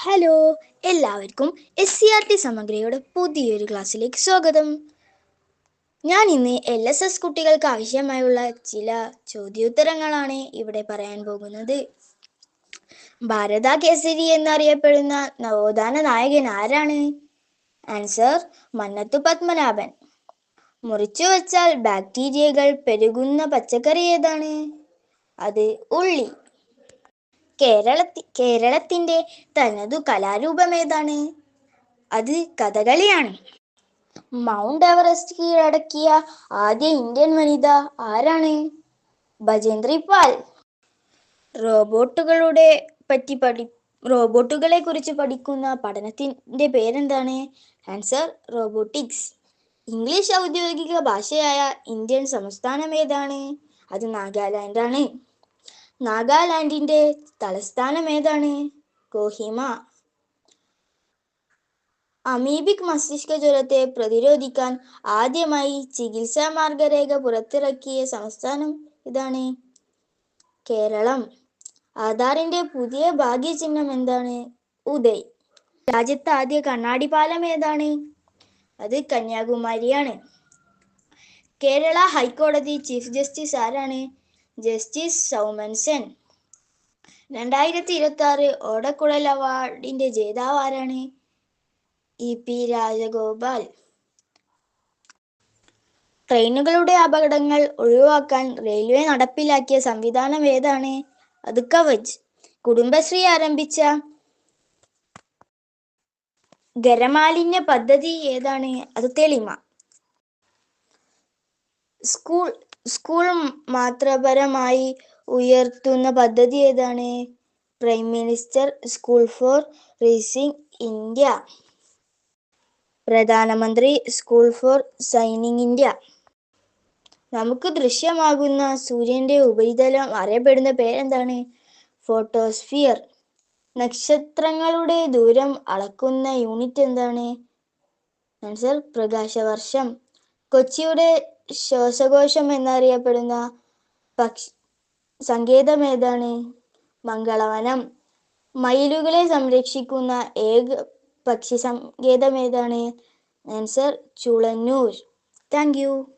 Hello, എല്ലാവർക്കും SCRT സമഗ്രയുടെ പുതിയൊരു ക്ലാസ്സിലേക്ക് സ്വാഗതം. ഞാൻ ഇന്ന് LSS കുട്ടികൾക്ക് ആവശ്യമായുള്ള ചില ചോദ്യോത്തരങ്ങളാണ് ഇവിടെ പറയാൻ പോകുന്നത്. ഭാരത കേസരി എന്നറിയപ്പെടുന്ന നവോത്ഥാന നായകൻ ആരാണ്? ആൻസർ മന്നത്തു പത്മനാഭൻ. മുറിച്ചു വച്ചാൽ ബാക്ടീരിയകൾ പെരുകുന്ന പച്ചക്കറി ഏതാണ്? അത് ഉള്ളി. കേരളത്തിന്റെ തനതു കലാരൂപം ഏതാണ്? അത് കഥകളിയാണ്. മൗണ്ട് എവറസ്റ്റ് കീഴടക്കിയ ആദ്യ ഇന്ത്യൻ വനിത ആരാണ്? ബചേന്ദ്രി പാൽ. റോബോട്ടുകളെ കുറിച്ച് പഠിക്കുന്ന പഠനത്തിന്റെ പേരെന്താണ്? Answer robotics. ഇംഗ്ലീഷ് ഔദ്യോഗിക ഭാഷയായ ഇന്ത്യൻ സംസ്ഥാനം ഏതാണ്? അത് നാഗാലാൻഡ് ആണ്. നാഗാലാൻഡിന്റെ തലസ്ഥാനം ഏതാണ്? കോഹിമ. അമീബിക് മസ്തിഷ്ക ജ്വരത്തെ പ്രതിരോധിക്കാൻ ആദ്യമായി ചികിത്സാ മാർഗരേഖ പുറത്തിറക്കിയ സംസ്ഥാനം ഇതാണ്? കേരളം. ആധാറിന്റെ പുതിയ ഭാഗ്യചിഹ്നം എന്താണ്? ഉദയ്. രാജ്യത്തെ ആദ്യ കണ്ണാടി പാലം ഏതാണ്? അത് കന്യാകുമാരിയാണ്. കേരള ഹൈക്കോടതി ചീഫ് ജസ്റ്റിസ് ആരാണ്? ജസ്റ്റിസ് സൗമൻ സെൻ. 2026 ഓടക്കുഴൽ അവാർഡിന്റെ ജേതാവ് ആരാണ്? EP രാജഗോപാൽ. ട്രെയിനുകളുടെ അപകടങ്ങൾ ഒഴിവാക്കാൻ റെയിൽവേ നടപ്പിലാക്കിയ സംവിധാനം ഏതാണ്? അത് കവച്. കുടുംബശ്രീ ആരംഭിച്ച ഖരമാലിന്യ പദ്ധതി ഏതാണ്? അത് തെളിമ. സ്കൂൾ മാത്രപരമായി ഉയർത്തുന്ന പദ്ധതി ഏതാണ്? Prime minister school for rising India. പ്രധാനമന്ത്രി സ്കൂൾ ഫോർ സൈനിങ് ഇന്ത്യ. നമുക്ക് ദൃശ്യമാകുന്ന സൂര്യന്റെ ഉപരിതലം അറിയപ്പെടുന്ന പേരെന്താണ്? ഫോട്ടോസ്ഫിയർ. നക്ഷത്രങ്ങളുടെ ദൂരം അളക്കുന്ന യൂണിറ്റ് എന്താണ്? ആൻസർ പ്രകാശവർഷം. കൊച്ചിയുടെ ശ്വാസകോശം എന്നറിയപ്പെടുന്ന സങ്കേതം ഏതാണ്? മംഗളവനം. മയിലുകളെ സംരക്ഷിക്കുന്ന ഏക പക്ഷി സങ്കേതം ഏതാണ്? ആൻസർ ചുളന്നൂർ. Thank U.